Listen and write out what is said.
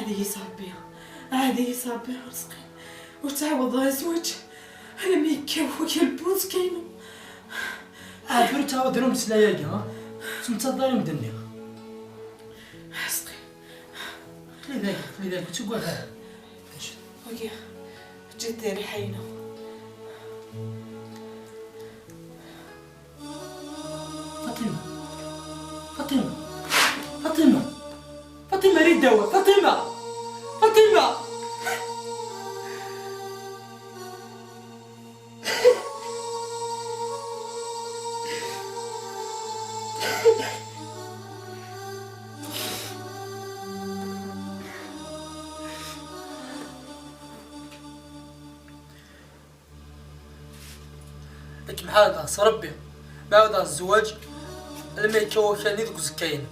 هذه يصاب بها، هذه يصاب بها رزقي وتعوضها زواج على ما يكاوك البوز كاينو. عاد تعاودرهم سلاياكا ها تنتظر مدني رزقي لذلك تقول ها وكي جيت داير حينه. فاطمة ريد دواء. فاطمة لك محال راس ربي بعد الزواج لما يكوكاني ذوك زكاين